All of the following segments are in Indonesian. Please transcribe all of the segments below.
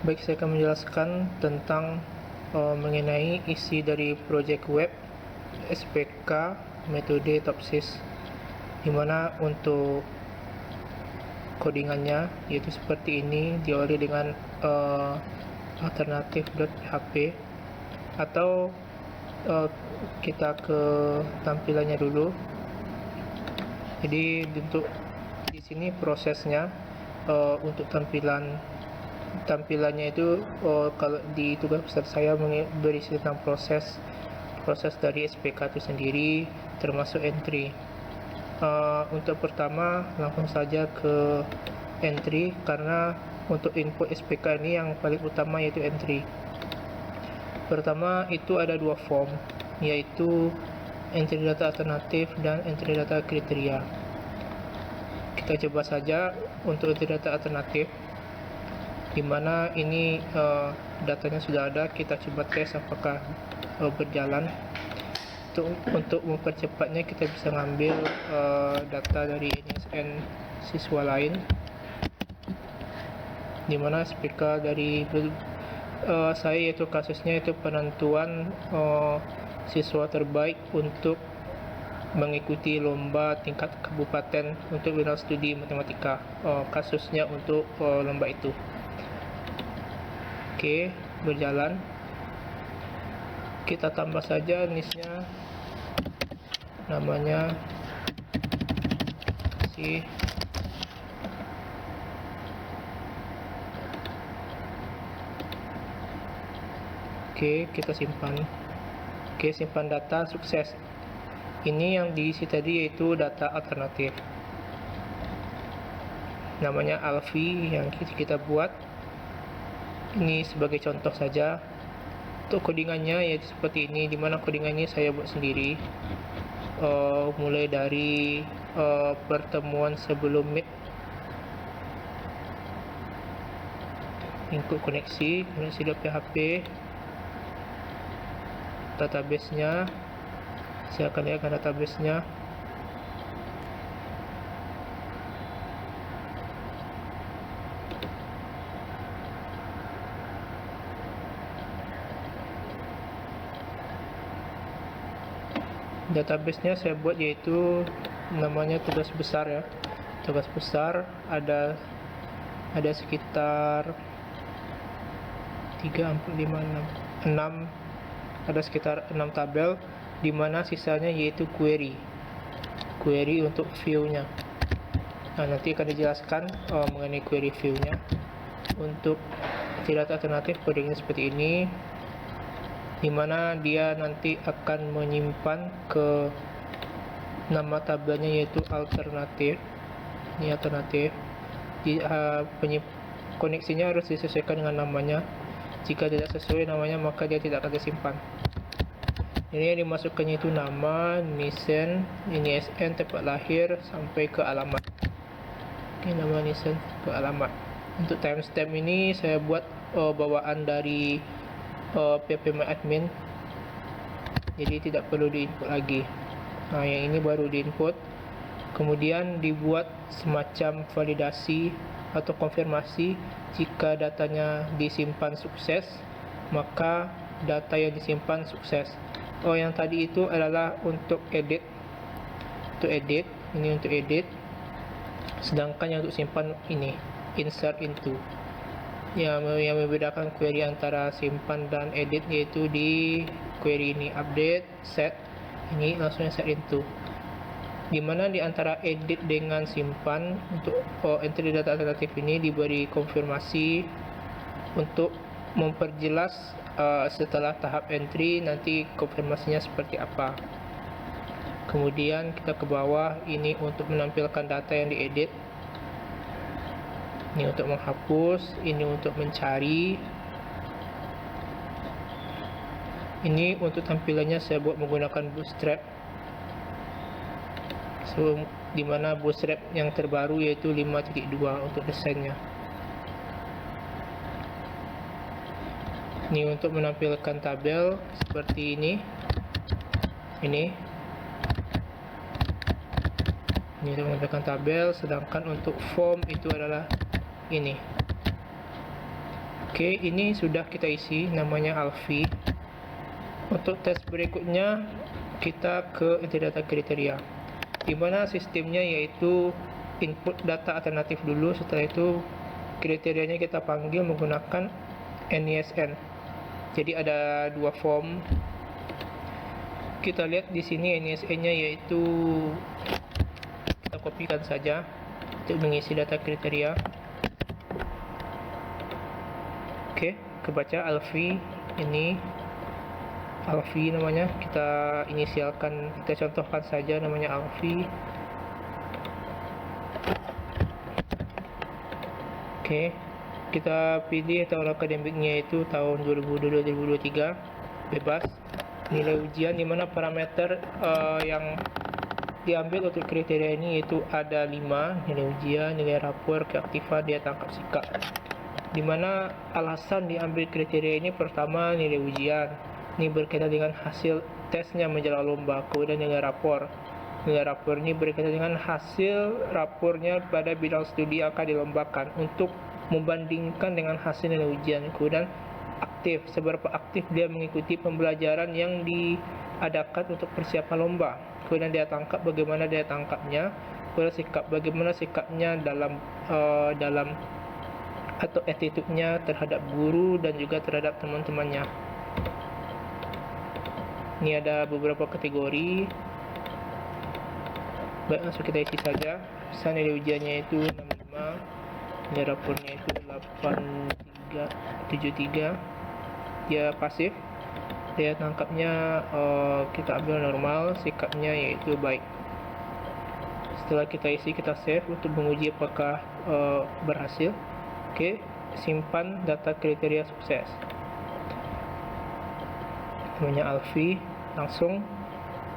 Baik, saya akan menjelaskan tentang mengenai isi dari project web SPK metode Topsys, dimana untuk codingannya yaitu seperti ini, diawali dengan alternative.php, atau kita ke tampilannya dulu. Jadi untuk di sini prosesnya, untuk tampilannya itu kalau di tugas besar saya berisi tentang proses dari SPK itu sendiri, termasuk entry. Untuk pertama langsung saja ke entry, karena untuk input SPK ini yang paling utama yaitu entry. Pertama itu ada dua form, yaitu entry data alternatif dan entry data kriteria. Kita coba saja untuk entry data alternatif, dimana ini datanya sudah ada. Kita coba tes apakah berjalan. Untuk mempercepatnya, kita bisa ngambil data dari NSN siswa lain, dimana SPK dari saya, yaitu kasusnya itu penentuan siswa terbaik untuk mengikuti lomba tingkat kabupaten untuk bidang studi matematika. Kasusnya untuk lomba itu. Oke, berjalan. Kita tambah saja niche-nya, namanya si Oke, kita simpan. Oke, simpan data, sukses. Ini yang diisi tadi yaitu data alternatif, namanya Alfie, yang kita buat. Ini sebagai contoh saja. Untuk codingannya yaitu seperti ini, dimana codingannya saya buat sendiri, mulai dari pertemuan sebelum meet, input koneksi .php, database-nya. Saya akan lihatkan database-nya. Database-nya saya buat yaitu namanya tugas besar ya. Tugas besar ada sekitar 3, 4, 5, 6, ada sekitar 6 tabel, dimana sisanya yaitu query untuk view-nya. Nah, nanti akan dijelaskan mengenai query view-nya. Untuk data alternatif kodenya seperti ini, dimana dia nanti akan menyimpan ke nama tabelnya yaitu alternatif. Ini alternatif. Koneksinya harus disesuaikan dengan namanya. Jika tidak sesuai namanya, maka dia tidak akan disimpan. Ini yang dimasukkannya itu nama, Nisan, ini SN, tempat lahir, sampai ke alamat. Ini nama Nisan ke alamat. Untuk timestamp ini saya buat bawaan dari PHP-MyAdmin, jadi tidak perlu diinput lagi. Nah, yang ini baru diinput. Kemudian dibuat semacam validasi atau konfirmasi. Jika datanya disimpan sukses, maka data yang disimpan sukses. Yang tadi itu adalah untuk edit. Ini untuk edit. Sedangkan yang untuk simpan ini insert into. Yang membedakan query antara simpan dan edit yaitu di query ini update, set, ini langsung set into. Dimana di antara edit dengan simpan, untuk entry data alternatif ini diberi konfirmasi untuk memperjelas setelah tahap entry nanti konfirmasinya seperti apa. Kemudian kita ke bawah, ini untuk menampilkan data yang diedit. Ini untuk menghapus, ini untuk mencari. Ini untuk tampilannya saya buat menggunakan Bootstrap. Dimana Bootstrap yang terbaru yaitu 5.2 untuk desainnya. Ini untuk menampilkan tabel seperti ini. Ini untuk menampilkan tabel, sedangkan untuk form itu adalah ini. Oke, ini sudah kita isi, namanya Alfie. Untuk tes berikutnya kita ke entry data kriteria, di mana sistemnya yaitu input data alternatif dulu. Setelah itu kriterianya kita panggil menggunakan NISN. Jadi ada dua form. Kita lihat di sini NISN-nya yaitu kita kopikan saja untuk mengisi data kriteria. Oke, kebaca Alfie, ini Alfie namanya, kita inisialkan, kita contohkan saja namanya Alfie. Oke, kita pilih tahun akademiknya itu tahun 2022-2023, bebas. Nilai ujian, dimana parameter yang diambil untuk kriteria ini yaitu ada 5, nilai ujian, nilai rapor, keaktifan, daya tangkap sikap. Dimana alasan diambil kriteria ini, pertama nilai ujian, ini berkaitan dengan hasil tesnya menjelang lomba. Kemudian nilai rapor ini berkaitan dengan hasil rapornya pada bidang studi yang akan dilombakan untuk membandingkan dengan hasil nilai ujian. Kemudian aktif, seberapa aktif dia mengikuti pembelajaran yang diadakan untuk persiapan lomba. Kemudian daya tangkap, bagaimana daya tangkapnya. Kemudian sikap, bagaimana sikapnya dalam atau attitude-nya terhadap guru dan juga terhadap teman-temannya. Ini ada beberapa kategori. Baik, langsung kita isi saja. Misal nilai ujiannya itu 65, nilai rapornya itu 8373, dia pasif. Daya tangkapnya kita ambil normal, sikapnya yaitu baik. Setelah kita isi, kita save untuk menguji apakah berhasil. Oke, simpan data kriteria sukses. Namanya Alfie, langsung,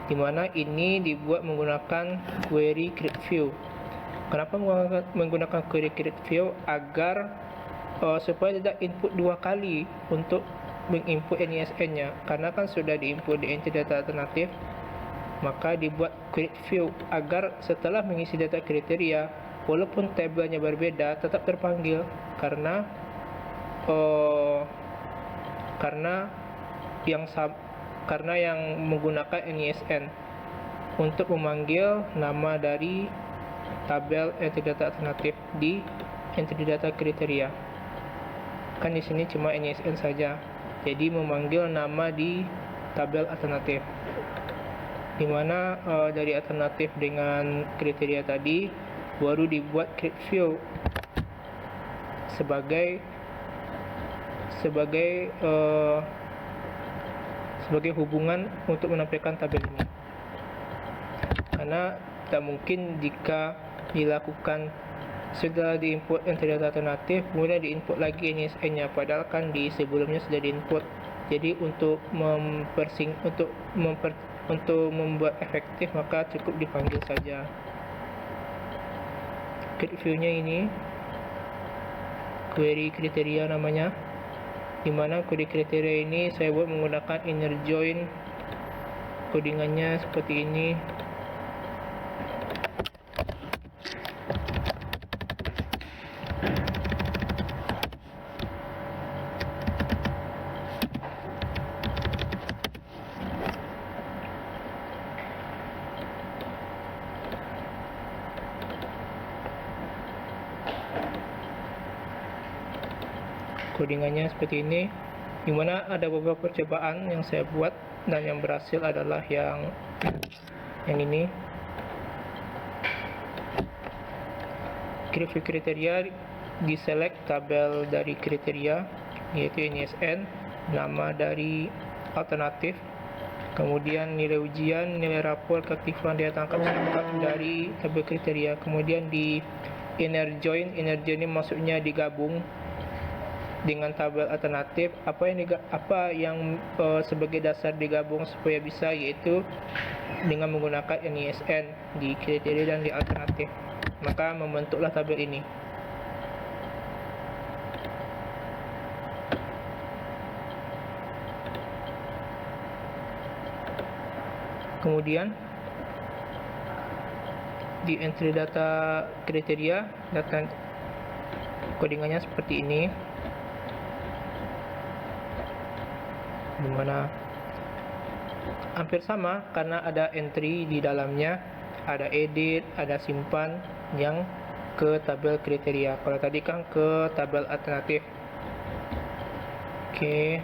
dimana ini dibuat menggunakan query create view. Kenapa menggunakan query create view? Agar supaya tidak input dua kali untuk menginput NISN-nya, karena kan sudah diinput di entry data alternatif, maka dibuat create view agar setelah mengisi data kriteria, walaupun tabelnya berbeda tetap terpanggil, karena yang menggunakan NISN untuk memanggil nama dari tabel entry data alternatif di entry data kriteria. Kan di sini cuma NISN saja, jadi memanggil nama di tabel alternatif, dimana dari alternatif dengan kriteria tadi baru dibuat create view sebagai hubungan untuk menampilkan tabel ini. Karena tak mungkin jika dilakukan sudah diinput entry data alternatif kemudian diinput lagi NISN-nya, padahal kan di sebelumnya sudah diinput. Jadi untuk membuat efektif, maka cukup dipanggil saja. Create view-nya ini query kriteria namanya, dimana query kriteria ini saya buat menggunakan inner join. Codingannya seperti ini. Codingannya seperti ini, dimana ada beberapa percobaan yang saya buat dan yang berhasil adalah yang ini. Kriteria diselect tabel dari kriteria yaitu NISN, nama dari alternatif, kemudian nilai ujian, nilai rapor, keaktifan, daya tangkap sikap dari tabel kriteria. Kemudian di inner join ini maksudnya digabung dengan tabel alternatif. Apa yang sebagai dasar digabung supaya bisa, yaitu dengan menggunakan NISN di kriteria dan di alternatif, maka membentuklah tabel ini. Kemudian di entry data kriteria, data codingannya seperti ini. dimana hampir sama karena ada entry di dalamnya, ada edit, ada simpan yang ke tabel kriteria. Kalau tadi kan ke tabel alternatif. Oke.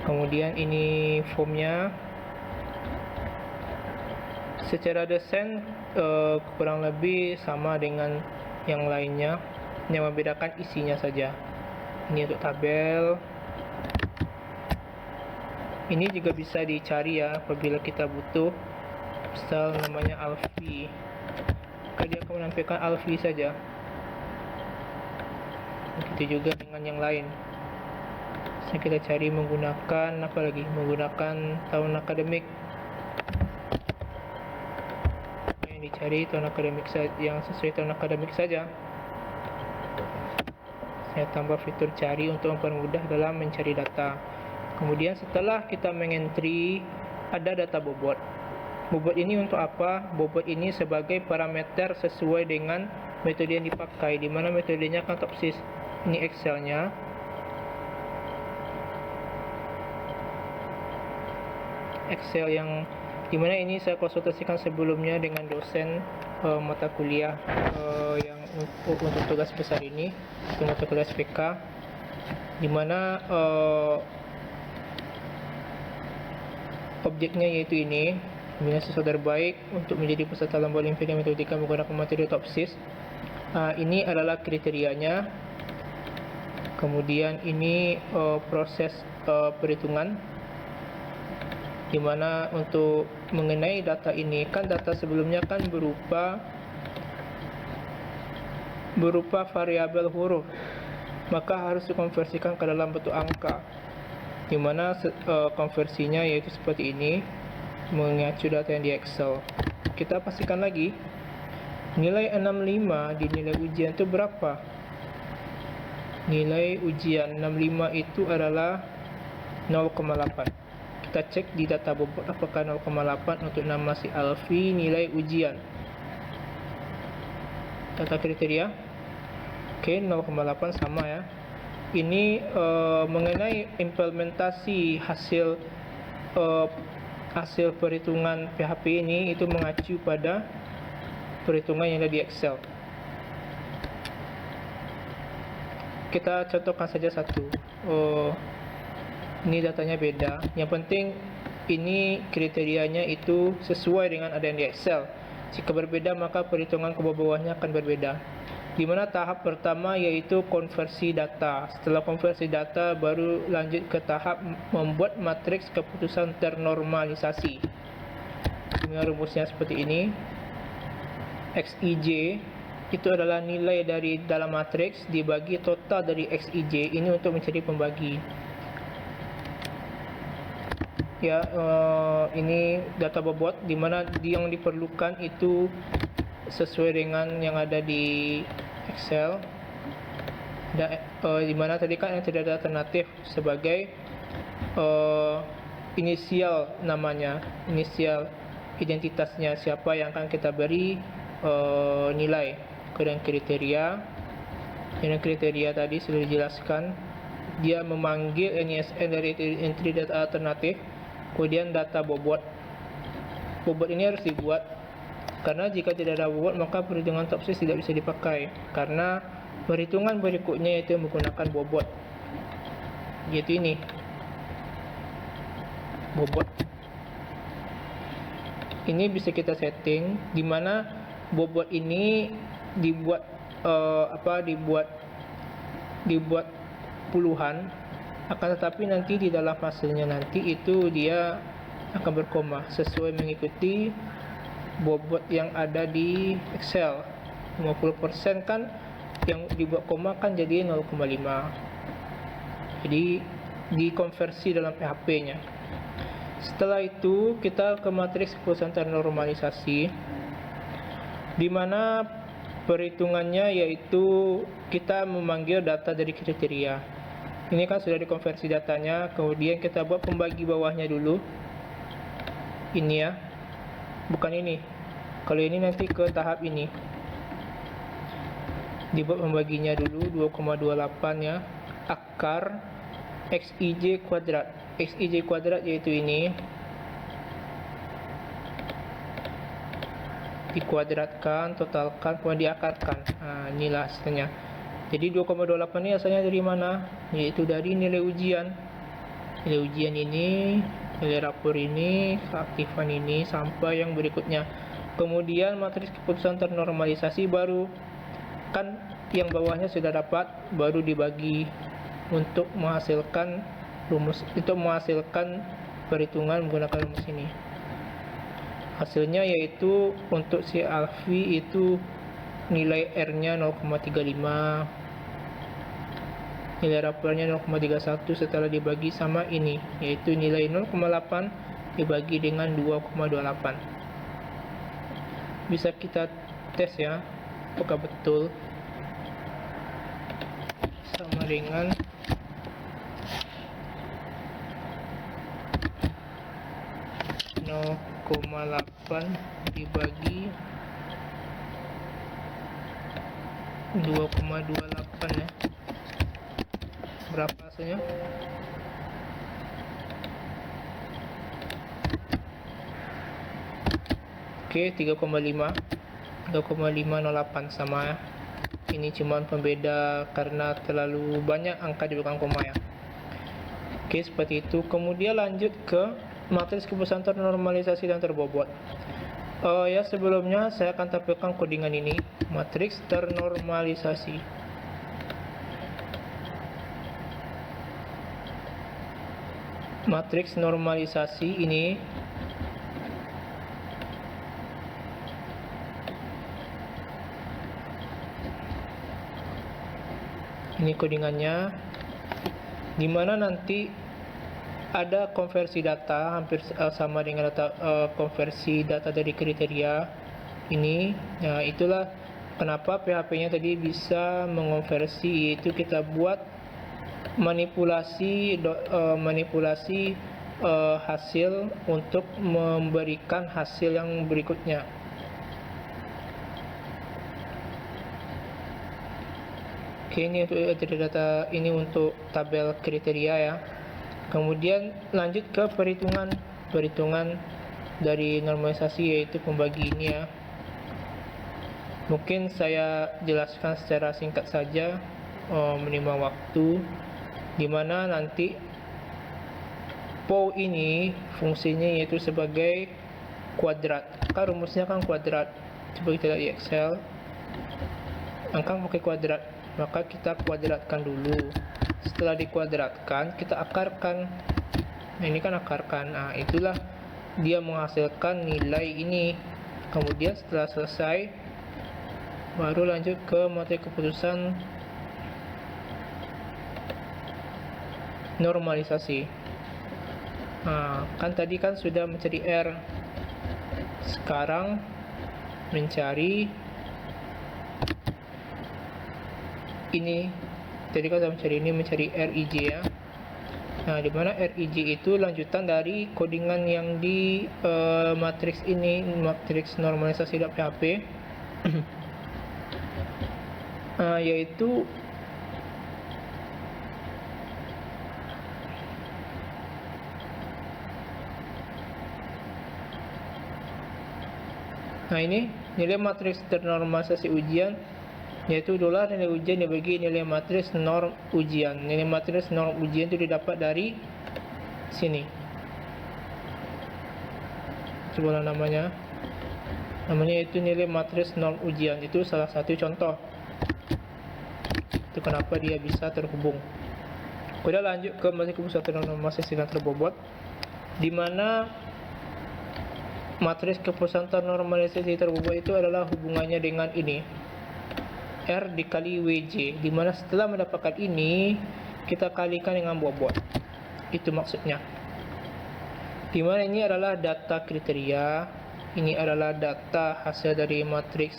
Kemudian ini formnya. Secara desain kurang lebih sama dengan yang lainnya, yang membedakan isinya saja. Ini untuk tabel. Ini juga bisa dicari ya apabila kita butuh. Misal namanya Alfi, maka dia akan menampilkan Alfi saja. Begitu juga dengan yang lain. Jadi kita cari menggunakan apa lagi? Menggunakan tahun akademik. Yang dicari tahun akademik yang sesuai tahun akademik saja. Saya tambah fitur cari untuk mempermudah dalam mencari data. Kemudian setelah kita mengentry, ada data bobot. Bobot ini untuk apa? Bobot ini sebagai parameter sesuai dengan metode yang dipakai, di mana metodenya kan Topsys. Ini Excel-nya. Excel yang dimana ini saya konsultasikan sebelumnya dengan dosen mata kuliah yang untuk tugas besar ini, untuk mata kuliah SPK, dimana objeknya yaitu ini, dimana siswa terbaik untuk menjadi peserta lomba Olimpiade Metodika menggunakan materi Topsys. Ini adalah kriterianya. Kemudian ini proses perhitungan, dimana untuk mengenai data ini, kan data sebelumnya kan berupa variabel huruf, maka harus dikonversikan ke dalam bentuk angka, dimana konversinya yaitu seperti ini, mengacu data yang di Excel. Kita pastikan lagi nilai 65 di nilai ujian itu berapa. Nilai ujian 65 itu adalah 0,8. Kita cek di data bobot apakah 0,8 untuk nama si Alfi nilai ujian. Data kriteria. Oke, 0,8 sama ya. Ini mengenai implementasi hasil perhitungan PHP ini, itu mengacu pada perhitungan yang ada di Excel. Kita contohkan saja satu. Ini datanya beda. Yang penting ini kriterianya itu sesuai dengan ada yang di Excel. Jika berbeda maka perhitungan ke bawahnya akan berbeda. Di mana tahap pertama yaitu konversi data. Setelah konversi data baru lanjut ke tahap membuat matriks keputusan ternormalisasi. Dengan rumusnya seperti ini. XIJ itu adalah nilai dari dalam matriks dibagi total dari XIJ. Ini untuk mencari pembagi. Ya, ini data bobot, dimana yang diperlukan itu sesuai dengan yang ada di Excel. Dimana tadi kan yang tidak ada alternatif sebagai inisial namanya, inisial identitasnya siapa yang akan kita beri nilai. Kemudian kriteria. Yang kriteria tadi sudah dijelaskan, dia memanggil NISN dari entry data alternatif. Kemudian data bobot. Bobot ini harus dibuat, karena jika tidak ada bobot maka perhitungan Topsys tidak bisa dipakai, karena perhitungan berikutnya yaitu menggunakan bobot, yaitu ini bobot. Ini bisa kita setting, dimana bobot ini dibuat puluhan, akan tetapi nanti di dalam hasilnya nanti itu dia akan berkoma sesuai mengikuti bobot yang ada di Excel. 50% kan yang dibuat koma kan jadi 0,5. Jadi dikonversi dalam PHP nya. Setelah itu kita ke matriks keputusan ternormalisasi, di mana perhitungannya yaitu kita memanggil data dari kriteria. Ini kan sudah dikonversi datanya, kemudian kita buat pembagi bawahnya dulu. Ini ya, bukan ini. Kalau ini nanti ke tahap ini. Dibuat pembaginya dulu 2,28 ya. Akar XIJ kuadrat. xij kuadrat, yaitu ini dikuadratkan, totalkan, kemudian diakarkan. Inilah hasilnya. Jadi 2,28 ini asalnya dari mana? Yaitu dari nilai ujian. Nilai ujian ini, nilai rapor ini, keaktifan ini, sampai yang berikutnya. Kemudian matriks keputusan ternormalisasi baru, kan yang bawahnya sudah dapat, baru dibagi untuk menghasilkan rumus, untuk menghasilkan perhitungan menggunakan rumus ini. Hasilnya yaitu untuk si alfi itu nilai R-nya 0,35, nilai rapornya 0,31 setelah dibagi sama ini, yaitu nilai 0,8 dibagi dengan 2,28. Bisa kita tes ya, apakah betul sama dengan 0,8 dibagi 2,28 ya. Berapa hasilnya? Oke, 3,508 sama ya. Ini cuma pembeda karena terlalu banyak angka di belakang koma ya. Oke, seperti itu. Kemudian lanjut ke matriks keputusan ternormalisasi dan terbobot. Ya, sebelumnya saya akan tampilkan kodingan ini, matriks ternormalisasi. Matriks normalisasi ini kodingannya, dimana nanti ada konversi data hampir sama dengan data konversi data dari kriteria ini. Nah, itulah kenapa PHP-nya tadi bisa mengonversi, yaitu kita buat manipulasi hasil untuk memberikan hasil yang berikutnya. Oke, ini untuk data ini untuk tabel kriteria ya. Kemudian lanjut ke perhitungan dari normalisasi, yaitu pembagi ini ya. Mungkin saya jelaskan secara singkat saja, menimbang waktu, dimana nanti POW ini fungsinya yaitu sebagai kuadrat. Kan rumusnya kan kuadrat. Coba kita lihat di Excel, angka pakai kuadrat, maka kita kuadratkan dulu. Setelah dikuadratkan, kita akarkan. Nah, ini kan akarkan. Nah, itulah dia menghasilkan nilai ini. Kemudian setelah selesai, baru lanjut ke matriks keputusan normalisasi. Nah, kan tadi kan sudah mencari R. Sekarang mencari ini. Jadi kalau mencari ini, mencari RIJ ya. Nah, dimana RIJ itu lanjutan dari kodingan yang di matriks ini, matriks normalisasi.php, yaitu ini nilai matriks ternormalisasi ujian, yaitu adalah nilai ujian dibagi nilai matriks norm ujian. Nilai matriks norm ujian itu didapat dari sini. Coba namanya itu nilai matriks norm ujian. Itu salah satu contoh. Itu kenapa dia bisa terhubung. Kemudian lanjut ke matriks keputusan ternormalisasi dan terbobot, di mana matriks keputusan ternormalisasi terbobot itu adalah hubungannya dengan ini, R dikali WJ, dimana setelah mendapatkan ini kita kalikan dengan bobot. Itu maksudnya. Dimana ini adalah data kriteria, ini adalah data hasil dari matriks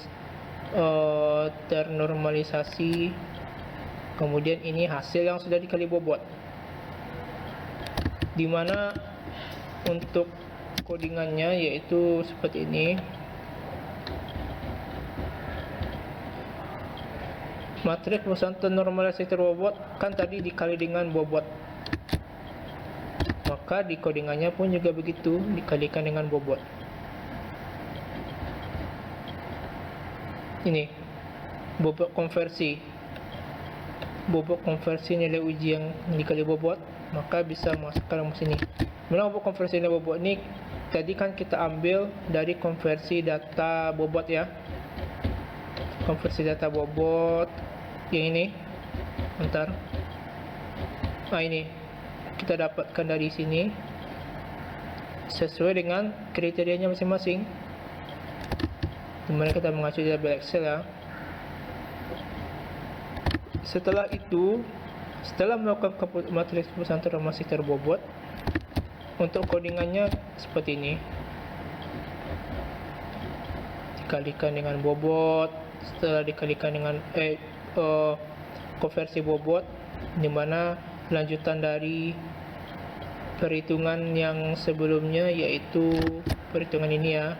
ternormalisasi, kemudian ini hasil yang sudah dikali bobot. Dimana untuk kodingannya yaitu seperti ini. Matriks keputusan ternormalisasi terbobot kan tadi dikali dengan bobot. maka di codingannya pun juga begitu, dikalikan dengan bobot. Ini bobot konversi nilai uji yang dikali bobot, maka bisa masukkan rumus ini. Memang bobot konversi nilai bobot ini tadi kan kita ambil dari konversi data bobot ya, konversi data bobot yang ini. Bentar, ini kita dapatkan dari sini sesuai dengan kriterianya masing-masing, dimana kita mengacu di tabel Excel ya. Setelah itu, setelah melakukan matriks keputusan transformasi terbobot, untuk codingannya seperti ini, dikalikan dengan bobot. Setelah dikalikan dengan konversi bobot, dimana lanjutan dari perhitungan yang sebelumnya, yaitu perhitungan ini ya,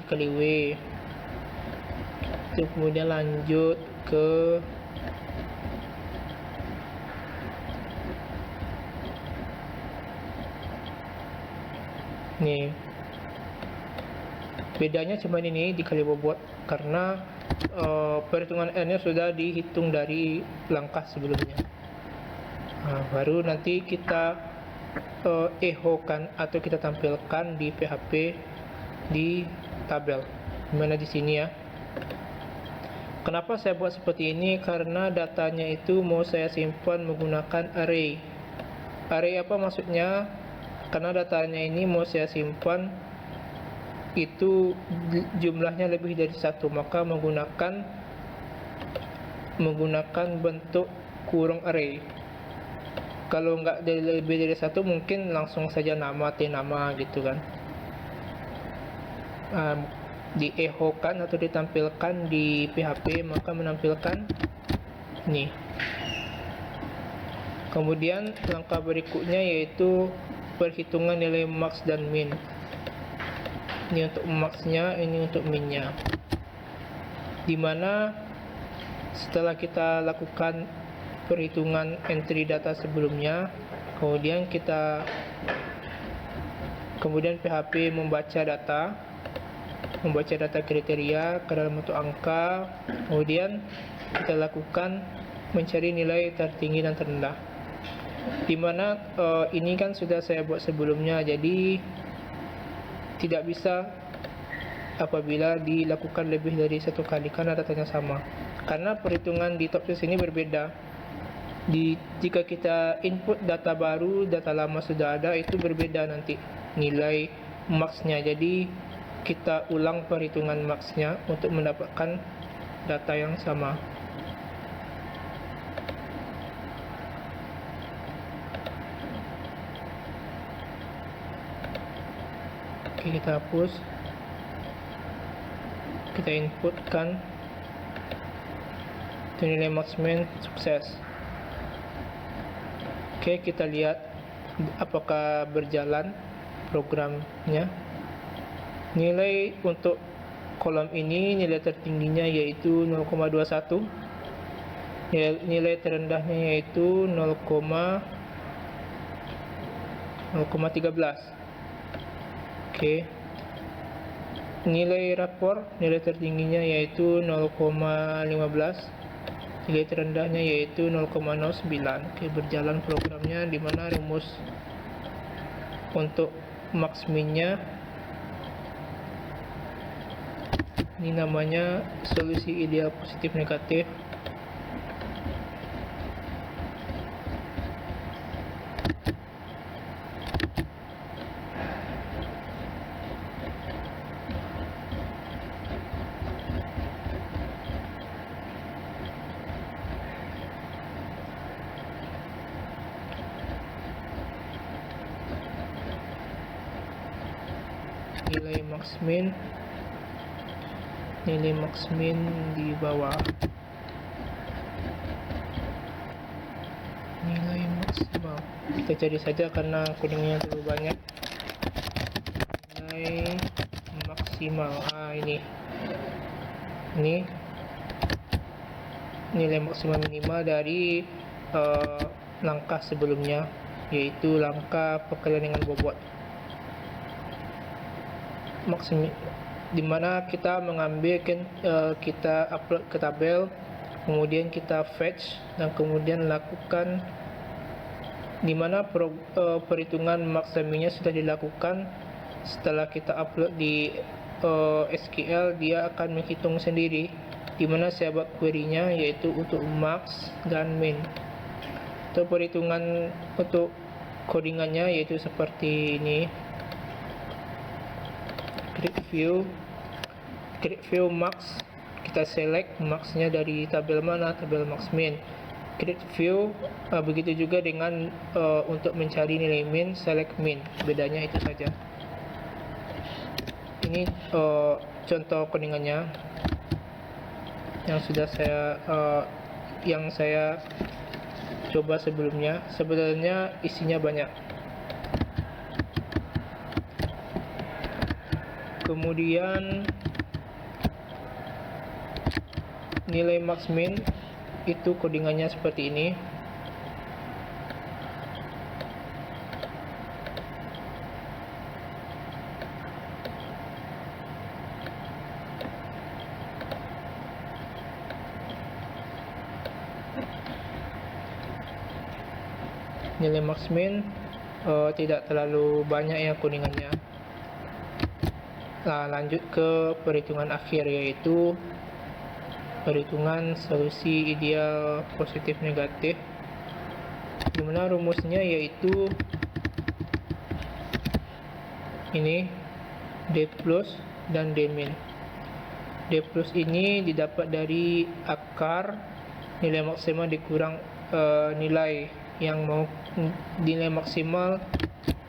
kali W. Itu kemudian lanjut ke nih, bedanya cuma ini dikali bobot karena perhitungan N-nya sudah dihitung dari langkah sebelumnya. Baru nanti kita echo-kan atau kita tampilkan di PHP di tabel, dimana di sini ya. Kenapa saya buat seperti ini? Karena datanya itu mau saya simpan menggunakan array. Array apa maksudnya? Karena datanya ini mau saya simpan itu jumlahnya lebih dari satu, maka menggunakan bentuk kurung array. Kalau nggak lebih dari satu, mungkin langsung saja nama T nama gitu kan. Di echo kan atau ditampilkan di PHP, maka menampilkan ini. Kemudian langkah berikutnya yaitu perhitungan nilai max dan min. Ini untuk max-nya, ini untuk min-nya. Dimana setelah kita lakukan perhitungan entry data sebelumnya, kemudian PHP membaca data kriteria ke dalam bentuk angka, kemudian kita lakukan mencari nilai tertinggi dan terendah. Dimana ini kan sudah saya buat sebelumnya, jadi tidak bisa apabila dilakukan lebih dari satu kali karena datanya sama. Karena perhitungan di Topsys ini berbeda. Jika kita input data baru, data lama sudah ada, itu berbeda nanti nilai max-nya. Jadi kita ulang perhitungan max-nya untuk mendapatkan data yang sama. Oke, kita hapus. Kita inputkan nilai max min, sukses. Oke, kita lihat apakah berjalan programnya. Nilai untuk kolom ini, nilai tertingginya yaitu 0,21, nilai terendahnya yaitu 0,13. Oke. Nilai rapor, nilai tertingginya yaitu 0,15, nilai terendahnya yaitu 0,09. Oke, berjalan programnya, dimana rumus untuk max min-nya ini namanya solusi ideal positif negatif. Nilai max min di bawah, nilai maksimal kita cari saja karena kuningnya terlalu banyak. Nilai maksimal, ini nilai maksimal minimal dari langkah sebelumnya. yaitu langkah perkalian dengan bobot. Di mana kita mengambil kita upload ke tabel, kemudian kita fetch dan kemudian lakukan, di mana perhitungan maksiminya sudah dilakukan. Setelah kita upload di SQL, dia akan menghitung sendiri, di mana saya buat query-nya yaitu untuk max dan min. Untuk perhitungan untuk codingannya yaitu seperti ini. Create view max, kita select maxnya dari tabel mana, tabel max min. Create view, begitu juga dengan untuk mencari nilai min, select min, bedanya itu saja. Ini contoh codingannya yang sudah saya coba sebelumnya. Sebenarnya isinya banyak. Kemudian nilai max min itu codingannya seperti ini. Nilai max min tidak terlalu banyak ya codingannya. Nah, lanjut ke perhitungan akhir, yaitu perhitungan solusi ideal positif negatif, dimana rumusnya yaitu ini D plus dan D min. D plus ini didapat dari akar nilai maksimal dikurang nilai maksimal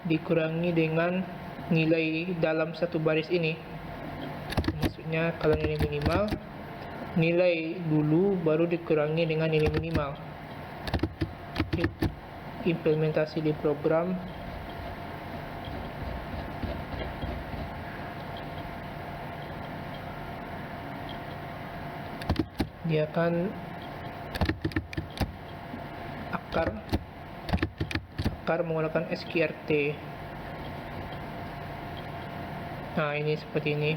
dikurangi dengan nilai dalam satu baris ini. Maksudnya kalau nilai minimal, nilai dulu baru dikurangi dengan nilai minimal. Implementasi di program. Dia akan akar menggunakan sqrt. Nah, ini seperti ini.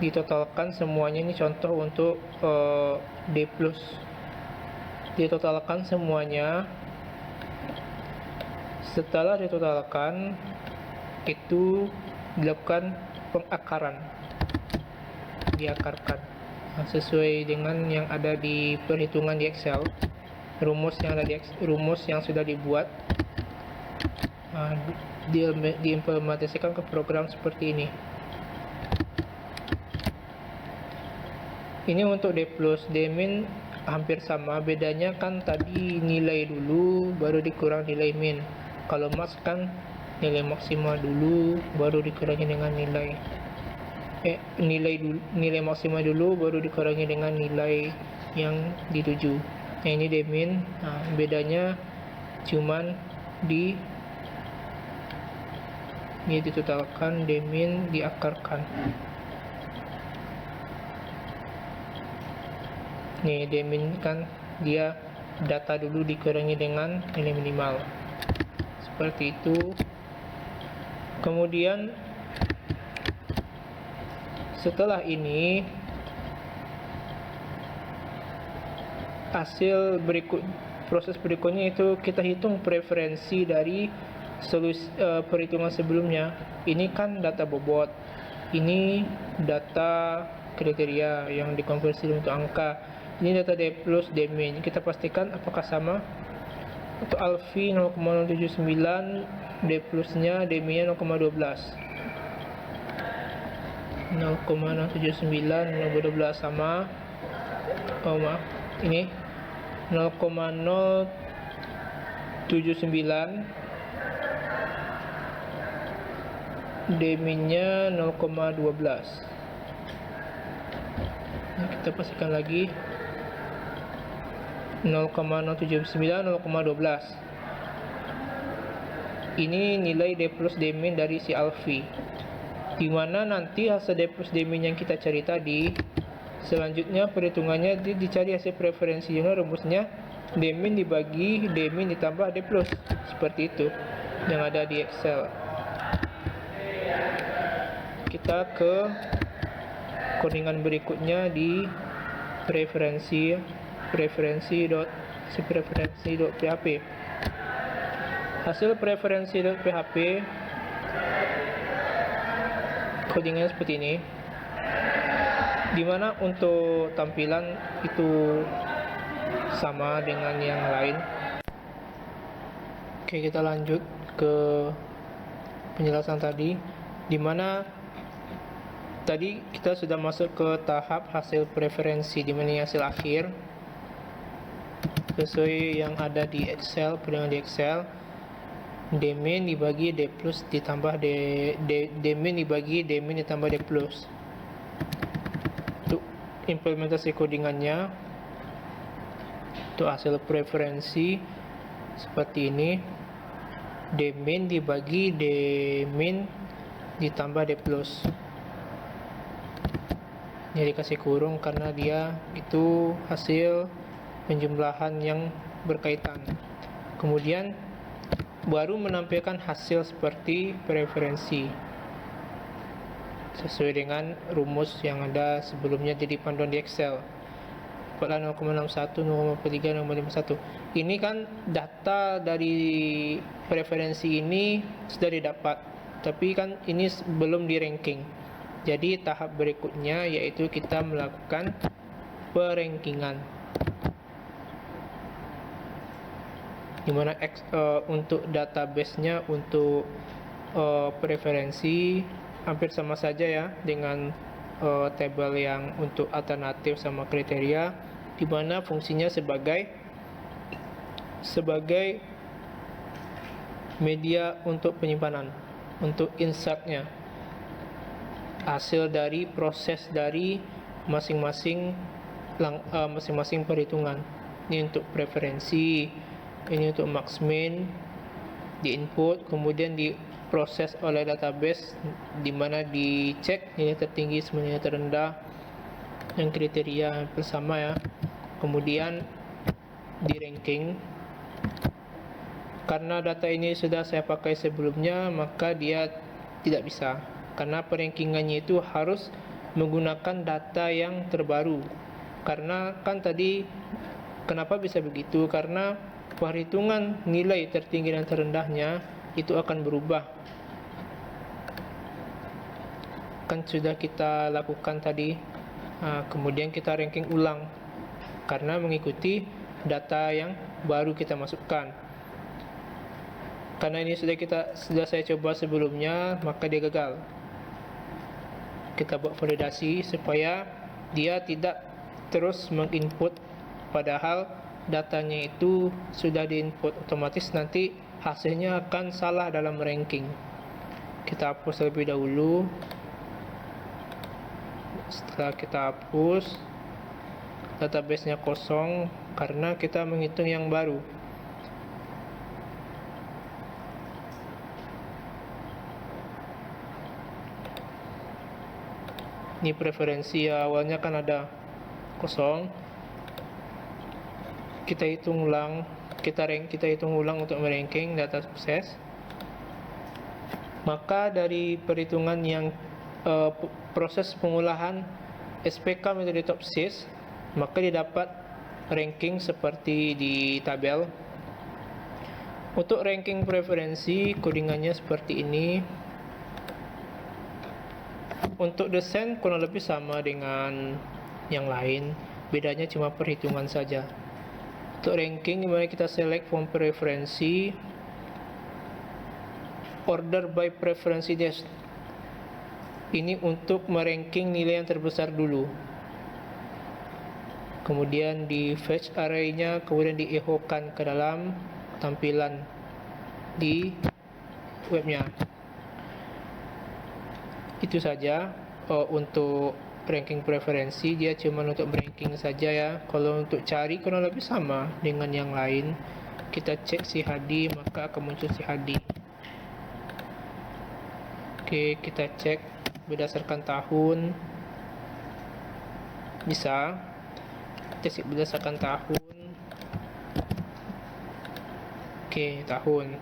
Ditotalkan semuanya, ini contoh untuk D plus. Ditotalkan semuanya. Setelah ditotalkan, itu dilakukan pengakaran, diakarkan sesuai dengan yang ada di perhitungan di Excel. Rumus yang sudah dibuat diimplementasikan ke program seperti ini. Ini untuk D plus. D min hampir sama, bedanya kan tadi nilai dulu baru dikurang nilai min. Kalau max kan nilai maksimal dulu baru dikurangi dengan nilai maksimal dulu baru dikurangi dengan nilai yang dituju. Nah, ini D min. Nah, bedanya cuman ini ditotalkan, D min diakarkan. Nih, D min kan dia data dulu dikurangi dengan nilai minimal. Seperti itu. Kemudian setelah ini, proses berikutnya itu kita hitung preferensi dari perhitungan sebelumnya. Ini kan data bobot, ini data kriteria yang dikonversi untuk angka. Ini data D plus D min. Kita pastikan apakah sama. Untuk alfi 0,079, D plusnya, D minnya 0,12. 0,079, 0,12 sama. Oh maaf, ini 0,079, D min-nya 0,12. Nah, kita pastikan lagi 0,079, 0,12. Ini nilai D plus D min dari si alfi, dimana nanti hasil D plus D min yang kita cari tadi, selanjutnya perhitungannya dicari hasil preferensi. Rumusnya D-min dibagi D-min ditambah D plus, seperti itu yang ada di Excel. Kita ke codingan berikutnya di preferensi.php. Hasil preferensi.php codingan seperti ini, dimana untuk tampilan itu sama dengan yang lain. Oke, kita lanjut ke penjelasan tadi, dimana tadi kita sudah masuk ke tahap hasil preferensi, dimana hasil akhir sesuai yang ada di Excel, dengan di Excel, D-min dibagi D plus ditambah D-min dibagi D-min ditambah D plus. Untuk implementasi codingannya, untuk hasil preferensi seperti ini, D-min dibagi D-min ditambah D plus. Ini dikasih kurung karena dia itu hasil penjumlahan yang berkaitan. Kemudian baru menampilkan hasil seperti preferensi sesuai dengan rumus yang ada sebelumnya jadi panduan di Excel. 0,61, 0,3, 0,51. Ini kan data dari preferensi ini sudah didapat, tapi kan ini belum di ranking. Jadi tahap berikutnya yaitu kita melakukan perankingan, dimana untuk database-nya untuk preferensi hampir sama saja ya dengan tabel yang untuk alternatif sama kriteria, dimana fungsinya sebagai media untuk penyimpanan, untuk insertnya, hasil dari proses dari masing-masing perhitungan. Ini untuk preferensi, ini untuk max min, di input, kemudian diproses oleh database, dimana dicek nilai tertinggi sama nilai terendah yang kriteria bersama ya. Kemudian di ranking, karena data ini sudah saya pakai sebelumnya, maka dia tidak bisa, karena perankingannya itu harus menggunakan data yang terbaru. Karena kan tadi kenapa bisa begitu, karena perhitungan nilai tertinggi dan terendahnya itu akan berubah. Kan sudah kita lakukan tadi, kemudian kita ranking ulang karena mengikuti data yang baru kita masukkan. Karena ini sudah saya coba sebelumnya, maka dia gagal. Kita buat validasi supaya dia tidak terus menginput padahal datanya itu sudah diinput otomatis, nanti hasilnya akan salah dalam ranking. Kita hapus terlebih dahulu. Setelah kita hapus, database-nya kosong karena kita menghitung yang baru. Ini preferensi ya, awalnya kan ada kosong. Kita hitung ulang, kita hitung ulang untuk meranking data sukses. Maka dari perhitungan yang proses pengolahan SPK metode Topsys, maka didapat ranking seperti di tabel. Untuk ranking preferensi, codingannya seperti ini. Untuk desain kurang lebih sama dengan yang lain, bedanya cuma perhitungan saja. Untuk ranking, dimana kita select form preferensi, order by preferensi dash. Ini untuk meranking nilai yang terbesar dulu. Kemudian di fetch array-nya, kemudian diechokan ke dalam tampilan di webnya. Itu saja untuk ranking preferensi, dia cuma untuk ranking saja ya. Kalau untuk cari kurang lebih sama dengan yang lain. Kita cek si HD, maka akan muncul si HD. Oke, kita cek berdasarkan tahun. Bisa. Kita cek berdasarkan tahun. Oke, tahun.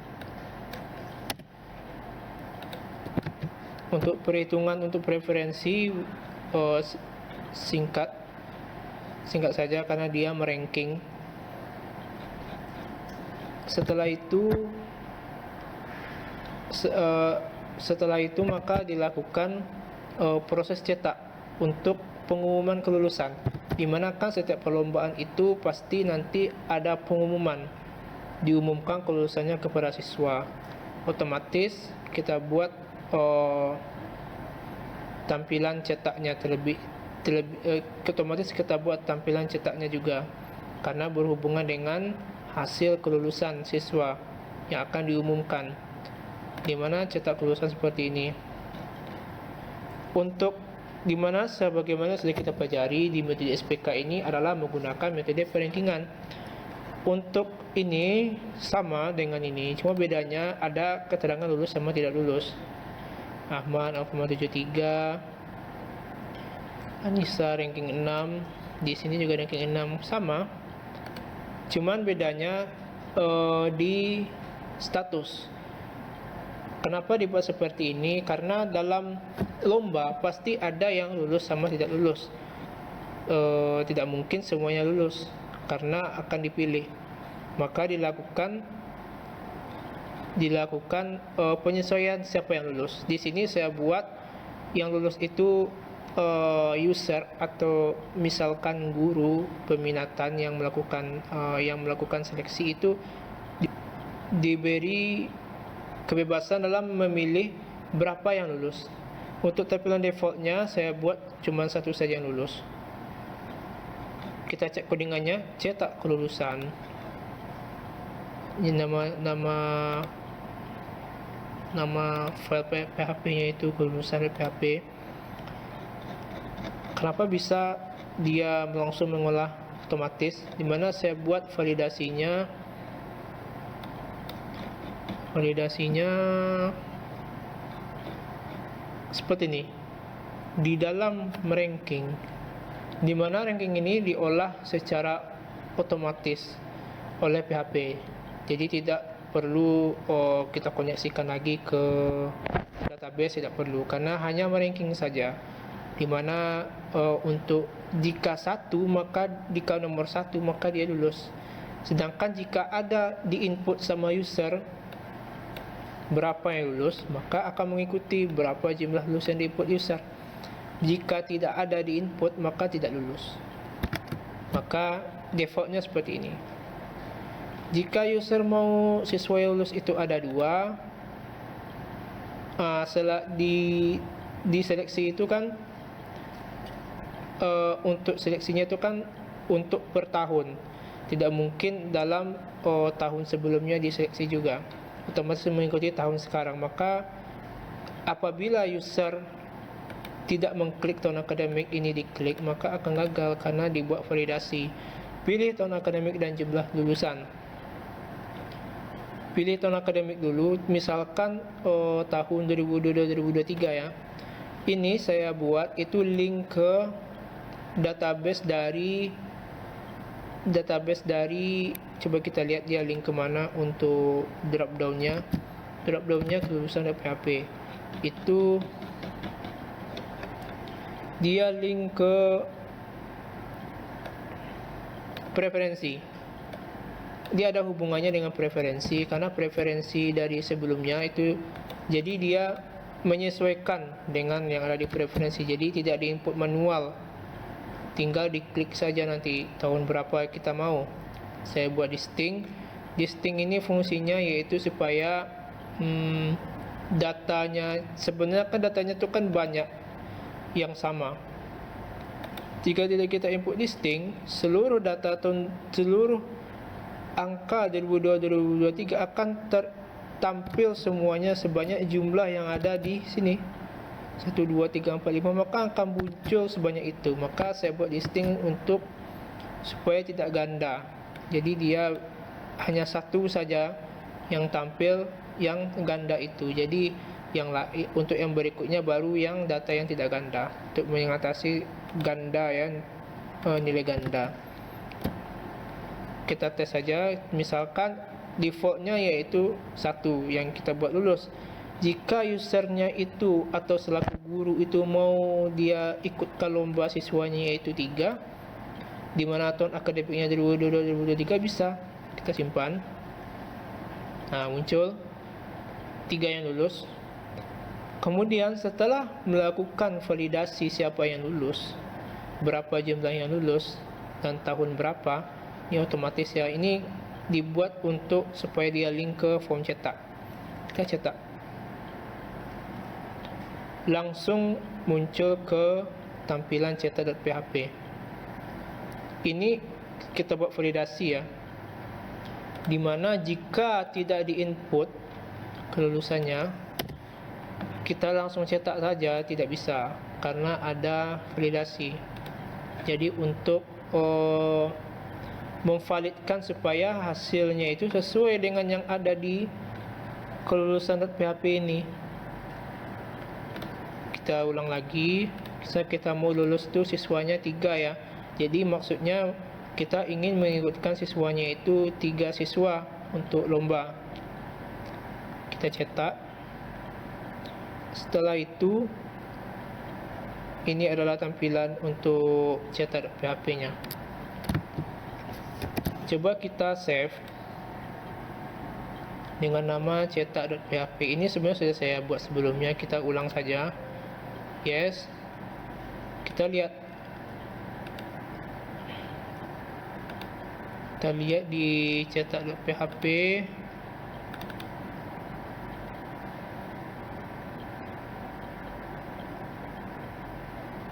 Untuk perhitungan untuk preferensi singkat saja karena dia meranking. Setelah itu maka dilakukan proses cetak untuk pengumuman kelulusan, dimana kan setiap perlombaan itu pasti nanti ada pengumuman, diumumkan kelulusannya kepada siswa. Otomatis kita buat tampilan cetaknya otomatis kita buat tampilan cetaknya juga, karena berhubungan dengan hasil kelulusan siswa yang akan diumumkan, dimana cetak kelulusan seperti ini. Untuk dimana sebagaimana sudah kita pelajari di metode SPK ini adalah menggunakan metode perankingan. Untuk ini sama dengan ini, cuma bedanya ada keterangan lulus sama tidak lulus. Ahmad 0,73, Anissa ranking 6, di sini juga ranking 6 sama. Cuman bedanya di status. Kenapa dibuat seperti ini? Karena dalam lomba pasti ada yang lulus sama tidak lulus. Tidak mungkin semuanya lulus karena akan dipilih. Maka dilakukan penyesuaian siapa yang lulus. Di sini saya buat yang lulus itu user atau misalkan guru peminatan yang melakukan seleksi itu diberi kebebasan dalam memilih berapa yang lulus. Untuk tampilan defaultnya saya buat cuma satu saja yang lulus. Kita cek codingannya, cetak kelulusan. Ini nama file PHP-nya itu kelulusan PHP. Kenapa bisa dia langsung mengolah otomatis? Dimana saya buat validasinya seperti ini di dalam ranking, dimana ranking ini diolah secara otomatis oleh PHP. Jadi tidak perlu kita koneksikan lagi ke database, tidak perlu, karena hanya meranking saja. Dimana untuk jika nomor 1 maka dia lulus. Sedangkan jika ada di input sama user berapa yang lulus, maka akan mengikuti berapa jumlah lulus yang di input user. Jika tidak ada di input maka tidak lulus. Maka defaultnya seperti ini. Jika user mau siswa yang lulus itu ada 2, di seleksi itu kan untuk seleksinya itu kan untuk per tahun, tidak mungkin dalam tahun sebelumnya diseleksi juga, otomatis mengikuti tahun sekarang. Maka apabila user tidak mengklik tahun akademik ini diklik, maka akan gagal karena dibuat validasi. Pilih tahun akademik dan jumlah lulusan. Pilih tahun akademik dulu, misalkan tahun 2022-2023 ya. Ini saya buat itu link ke database dari coba kita lihat dia link kemana untuk drop downnya kelulusan PHP. Itu dia link ke preferensi. Dia ada hubungannya dengan preferensi, karena preferensi dari sebelumnya itu, jadi dia menyesuaikan dengan yang ada di preferensi. Jadi tidak diinput manual, tinggal diklik saja nanti tahun berapa kita mau. Saya buat distinct ini fungsinya yaitu supaya datanya, sebenarnya kan datanya itu kan banyak yang sama. Jika tidak kita input distinct, seluruh data seluruh angka 2022-2023 akan tertampil semuanya sebanyak jumlah yang ada di sini, 1, 2, 3, 4, 5, maka akan muncul sebanyak itu. Maka saya buat distinct untuk supaya tidak ganda, jadi dia hanya satu saja yang tampil yang ganda itu. Jadi untuk yang berikutnya baru yang data yang tidak ganda, untuk mengatasi ganda ya, nilai ganda. Kita tes saja, misalkan defaultnya yaitu 1 yang kita buat lulus. Jika usernya itu atau selaku guru itu mau dia ikutkan lomba siswanya yaitu 3, di mana tahun akademiknya 2022-2023 bisa kita simpan. Nah, muncul 3 yang lulus. Kemudian setelah melakukan validasi siapa yang lulus, berapa jumlah yang lulus, dan tahun berapa, ini otomatis ya, ini dibuat untuk supaya dia link ke form cetak. Kita cetak, langsung muncul ke tampilan cetak.php. Ini kita buat validasi ya, dimana jika tidak diinput kelulusannya, kita langsung cetak saja tidak bisa karena ada validasi. Jadi untuk memvalidkan supaya hasilnya itu sesuai dengan yang ada di kelulusan.php ini, kita ulang lagi. Kita mau lulus tuh siswanya 3 ya, jadi maksudnya kita ingin mengikutkan siswanya itu 3 siswa untuk lomba. Kita cetak. Setelah itu, ini adalah tampilan untuk cetak.php nya. Coba kita save dengan nama cetak.php. Ini sebenarnya sudah saya buat sebelumnya, kita ulang saja. Yes, kita lihat di cetak.php.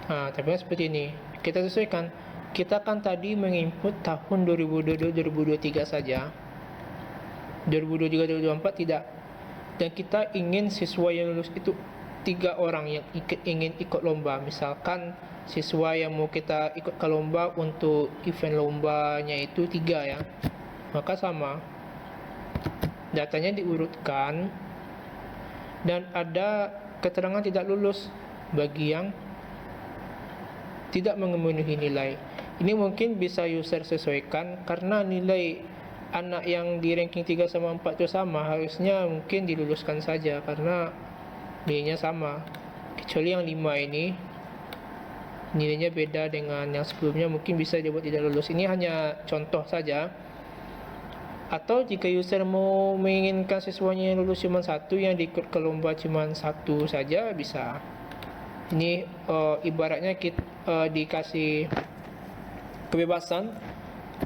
Tampilan seperti ini. Kita sesuaikan. Kita kan tadi menginput tahun 2022-2023 saja, 2023-2024 tidak. Dan kita ingin siswa yang lulus itu 3 orang yang ingin ikut lomba. Misalkan siswa yang mau kita ikut ke lomba untuk event lombanya itu 3 ya, maka sama, datanya diurutkan dan ada keterangan tidak lulus bagi yang tidak memenuhi nilai. Ini mungkin bisa user sesuaikan karena nilai anak yang di ranking 3 sama 4 itu sama, harusnya mungkin diluluskan saja karena nilainya sama. Kecuali yang 5 ini nilainya beda dengan yang sebelumnya, mungkin bisa dibuat tidak lulus. Ini hanya contoh saja. Atau jika user mau menginginkan siswanya yang lulus cuma 1, yang diikut ke lomba cuma 1 saja, bisa. Ini ibaratnya kita dikasih kebebasan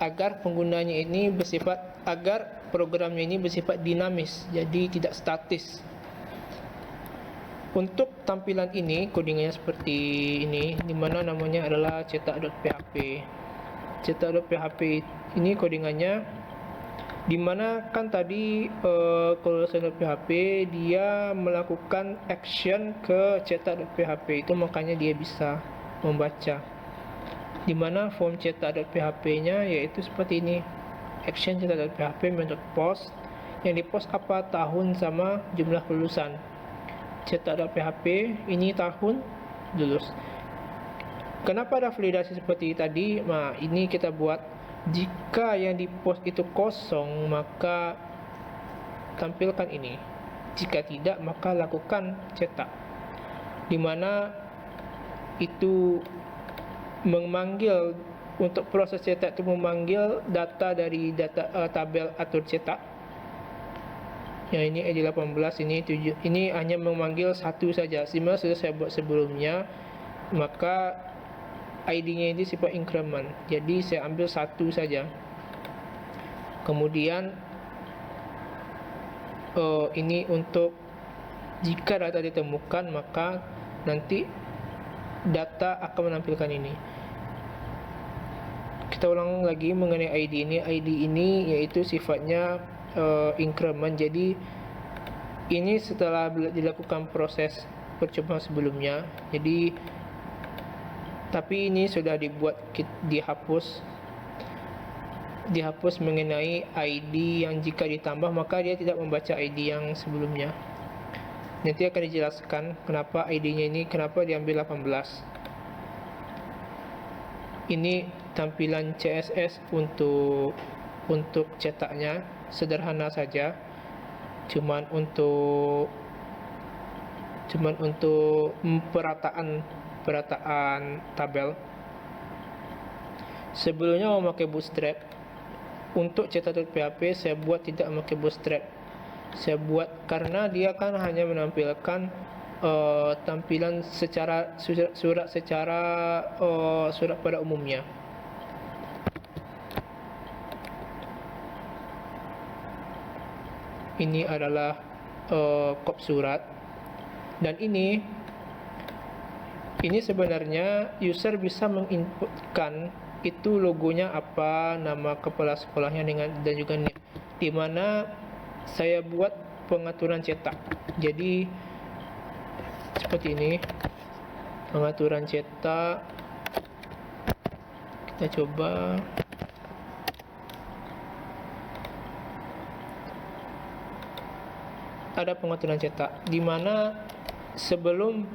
agar penggunanya ini bersifat, agar programnya ini bersifat dinamis, jadi tidak statis. Untuk tampilan ini codingnya seperti ini, dimana namanya adalah cetak.php. Cetak.php ini codingannya, dimana kan tadi kelulusan.php dia melakukan action ke cetak.php, itu makanya dia bisa membaca. Dimana form cetak.php nya yaitu seperti ini, action cetak.php method post, yang di post apa, tahun sama jumlah kelulusan. Cetak.php ini tahun lulus. Kenapa ada validasi seperti tadi? Nah, ini kita buat jika yang di post itu kosong, maka tampilkan ini. Jika tidak, maka lakukan cetak. Dimana itu memanggil, untuk proses cetak itu memanggil data dari tabel atur cetak. Yang ini ID 18, ini 7, ini hanya memanggil 1 saja. Sebenarnya sudah saya buat sebelumnya, maka ID-nya ini sifat increment, jadi saya ambil 1 saja. Kemudian ini untuk jika data ditemukan, maka nanti data akan menampilkan ini. Kita ulang lagi mengenai ID ini. ID ini yaitu sifatnya increment, jadi ini setelah dilakukan proses percobaan sebelumnya. Jadi tapi ini sudah dibuat dihapus mengenai ID yang jika ditambah maka dia tidak membaca ID yang sebelumnya. Nanti akan dijelaskan kenapa ID-nya ini kenapa diambil 18. Ini tampilan CSS untuk cetaknya. sederhana saja, cuman untuk perataan tabel. Sebelumnya memakai bootstrap. Untuk cetak.php saya buat tidak memakai bootstrap. Saya buat karena dia kan hanya menampilkan tampilan secara surat pada umumnya. Ini adalah kop surat, dan ini sebenarnya user bisa menginputkan itu logonya apa, nama kepala sekolahnya dan juga NIM, di mana saya buat pengaturan cetak. Jadi seperti ini pengaturan cetak. Kita coba. Ada pengaturan cetak, di mana sebelum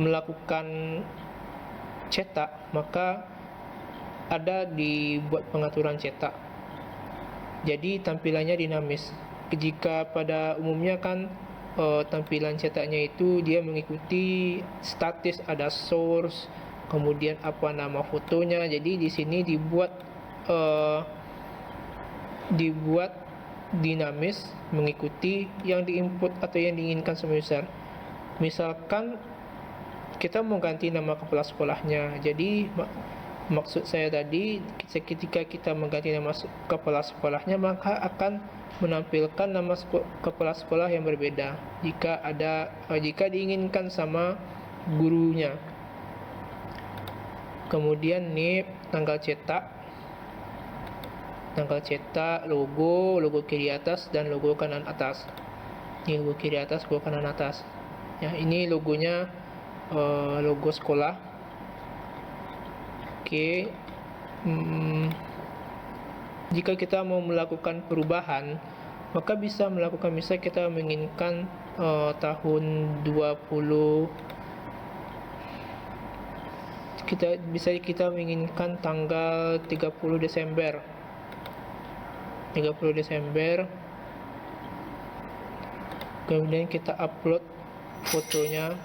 melakukan cetak maka ada dibuat pengaturan cetak. Jadi tampilannya dinamis. Jika pada umumnya kan tampilan cetaknya itu dia mengikuti statis, ada source, kemudian apa nama fotonya. Jadi di sini dibuat dinamis mengikuti yang diinput atau yang diinginkan sama user. Misalkan kita mau ganti nama kepala sekolahnya. Jadi maksud saya tadi, ketika kita mengganti nama kepala sekolahnya maka akan menampilkan nama kepala sekolah yang berbeda jika diinginkan sama gurunya. Kemudian NIP, tanggal cetak, logo kiri atas dan logo kanan atas. Ini logo kiri atas, logo kanan atas. Ya, ini logonya logo sekolah. Oke. Jika kita mau melakukan perubahan, maka bisa melakukan, misalnya kita menginginkan tahun 20, kita menginginkan tanggal 30 Desember. Kemudian kita upload fotonya.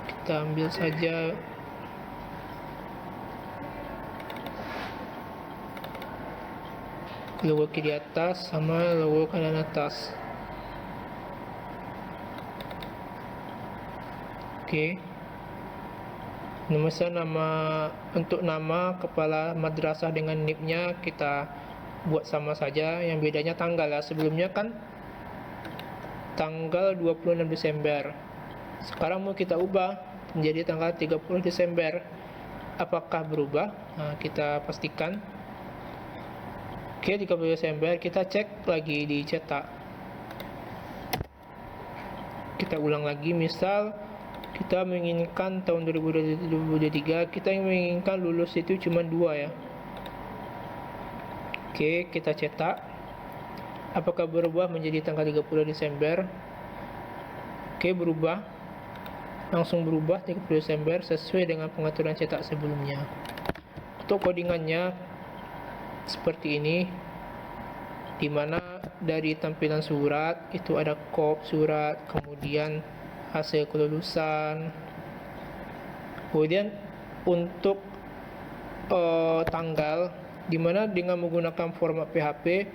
Kita ambil saja logo kiri atas sama logo kanan atas. Oke. Untuk nama kepala madrasah dengan NIP-nya kita buat sama saja, yang bedanya tanggal ya. Sebelumnya kan tanggal 26 Desember. Sekarang mau kita ubah menjadi tanggal 30 Desember. Apakah berubah? Nah, kita pastikan. Oke, 30 Desember, kita cek lagi di cetak. Kita ulang lagi, misal kita menginginkan tahun 2023, kita menginginkan lulus itu cuma 2 ya. Oke, kita cetak. Apakah berubah menjadi tanggal 30 Desember? Oke, berubah. Langsung berubah 30 Desember sesuai dengan pengaturan cetak sebelumnya. Untuk codingannya seperti ini, dimana dari tampilan surat itu ada kop surat, kemudian hasil kelulusan, kemudian untuk tanggal, dimana dengan menggunakan format PHP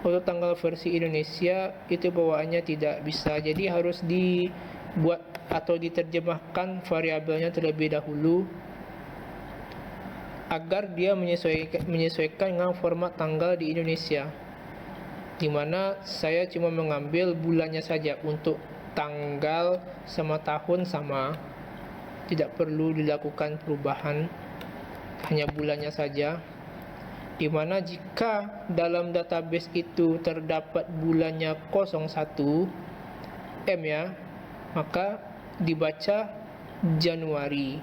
untuk tanggal versi Indonesia itu bawaannya tidak bisa, jadi harus dibuat atau diterjemahkan variabelnya terlebih dahulu agar dia menyesuaikan dengan format tanggal di Indonesia, dimana saya cuma mengambil bulannya saja. Untuk tanggal sama tahun sama, tidak perlu dilakukan perubahan, hanya bulannya saja. Dimana jika dalam database itu terdapat bulannya 01 M ya, maka dibaca Januari.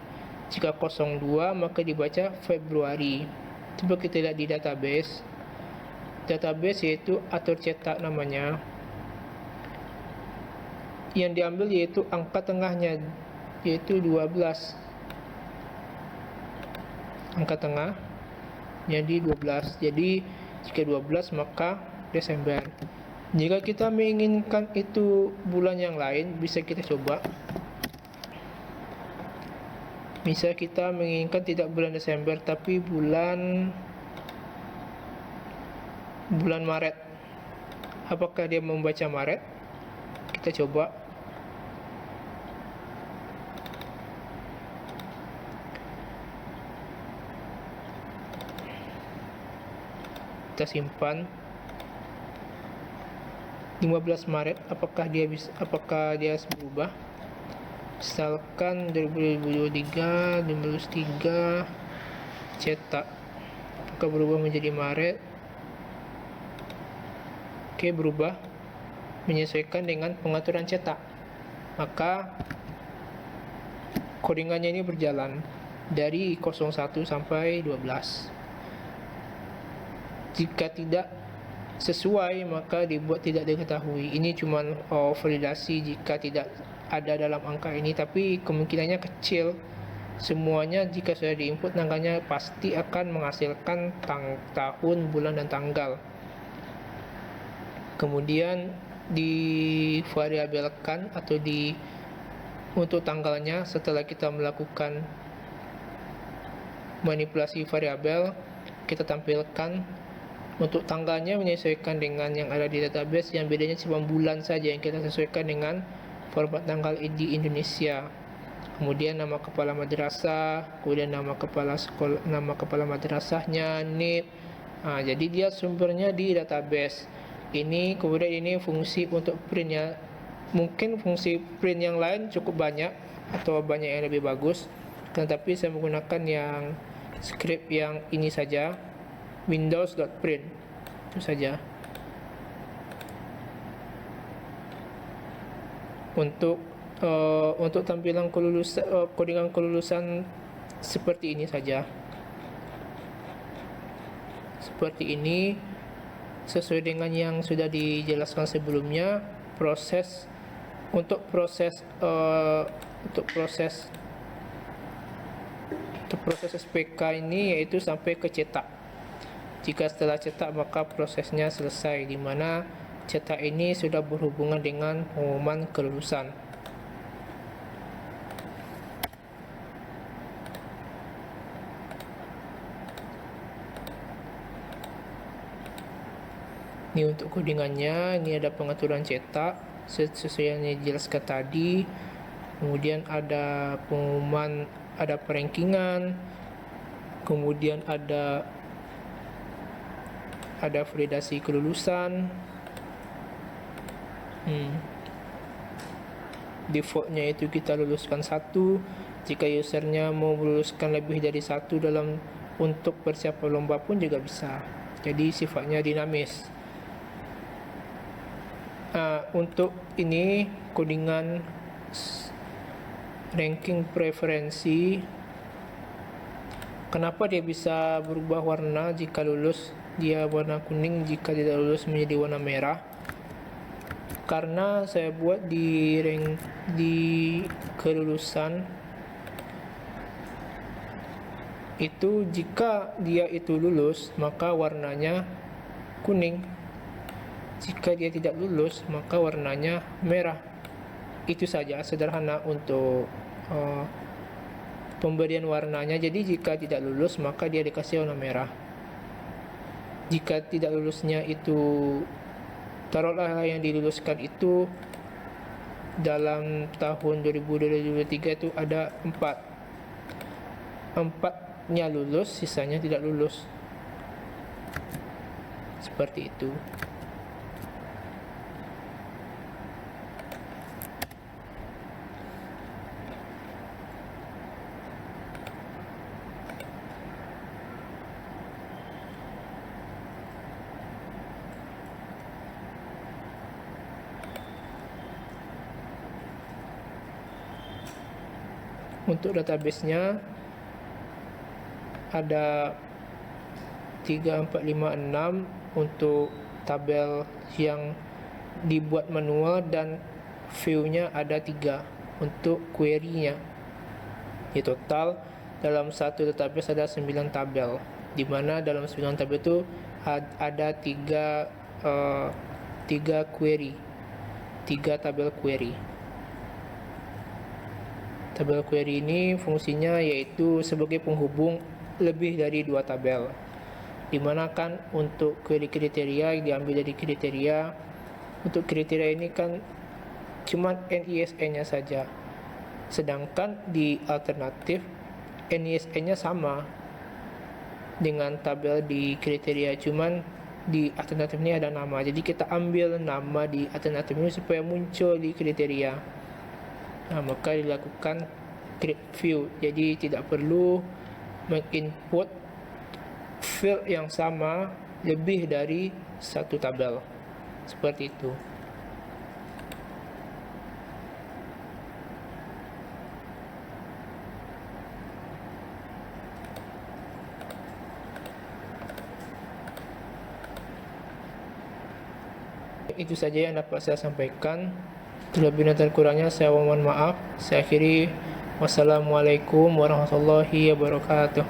Jika 02 maka dibaca Februari. Coba kita lihat di database yaitu atur cetak namanya. Yang diambil yaitu angka tengahnya, yaitu 12. angka tengah jadi 12. Jadi jika 12 maka Desember. Jika kita menginginkan itu bulan yang lain, bisa kita coba. Misal kita menginginkan tidak bulan Desember tapi bulan Maret. Apakah dia membaca Maret? Kita coba. Kita simpan 15 Maret. Apakah dia berubah? Misalkan 2023 cetak, apakah berubah menjadi Maret? Oke, berubah menyesuaikan dengan pengaturan cetak. Maka codingannya ini berjalan dari 01 sampai 12. Jika tidak sesuai maka dibuat tidak diketahui. Ini cuma validasi jika tidak ada dalam angka ini, tapi kemungkinannya kecil. Semuanya jika sudah diinput angkanya pasti akan menghasilkan tahun, bulan, dan tanggal. Kemudian divariabelkan atau untuk tanggalnya setelah kita melakukan manipulasi variabel, kita tampilkan untuk tanggalnya menyesuaikan dengan yang ada di database, yang bedanya cuma bulan saja yang kita sesuaikan dengan format tanggal di Indonesia. Kemudian nama kepala madrasah, kemudian nama kepala sekolah, nama kepala madrasahnya, NIP. Jadi dia sumbernya di database. Kemudian ini fungsi untuk printnya. Mungkin fungsi print yang lain cukup banyak atau banyak yang lebih bagus, tetapi saya menggunakan yang script yang ini saja, windows.print, itu saja. Untuk tampilan codingan kelulusan seperti ini saja. Seperti ini, sesuai dengan yang sudah dijelaskan sebelumnya. Untuk proses SPK ini yaitu sampai ke cetak. Jika setelah cetak maka prosesnya selesai, di mana cetak ini sudah berhubungan dengan pengumuman kelulusan. Ini untuk codingannya. Ini ada pengaturan cetak sesuai yang dijelaskan tadi. Kemudian ada pengumuman, ada perankingan, kemudian ada validasi kelulusan. Defaultnya itu kita luluskan 1. Jika usernya mau meluluskan lebih dari 1 untuk persiapan lomba pun juga bisa. Jadi sifatnya dinamis. Untuk ini codingan ranking preferensi. Kenapa dia bisa berubah warna? Jika lulus dia warna kuning, jika tidak lulus menjadi warna merah. Karena saya buat di kelulusan itu, jika dia itu lulus maka warnanya kuning, jika dia tidak lulus maka warnanya merah. Itu saja, sederhana untuk pemberian warnanya. Jadi jika tidak lulus maka dia dikasih warna merah. Jika tidak lulusnya itu, taruhlah yang diluluskan itu dalam tahun 2023 itu ada 4-nya lulus, sisanya tidak lulus. Seperti itu. Untuk database-nya ada 3, 4, 5, 6 untuk tabel yang dibuat manual, dan view-nya ada 3 untuk query-nya. Di total dalam satu database ada 9 tabel, di mana dalam 9 tabel itu ada 3 query, 3 tabel query. Tabel query ini fungsinya yaitu sebagai penghubung lebih dari 2 tabel, dimana kan untuk query kriteria yang diambil dari kriteria, untuk kriteria ini kan cuma NISN nya saja, sedangkan di alternatif NISN nya sama dengan tabel di kriteria, cuman di alternatif ini ada nama, jadi kita ambil nama di alternatif ini supaya muncul di kriteria. Nah, maka dilakukan create view, jadi tidak perlu menginput field yang sama lebih dari satu tabel, seperti itu. Itu saja yang dapat saya sampaikan. Terlebih dan terkurangnya saya mohon maaf. Saya akhiri. Wassalamualaikum warahmatullahi wabarakatuh.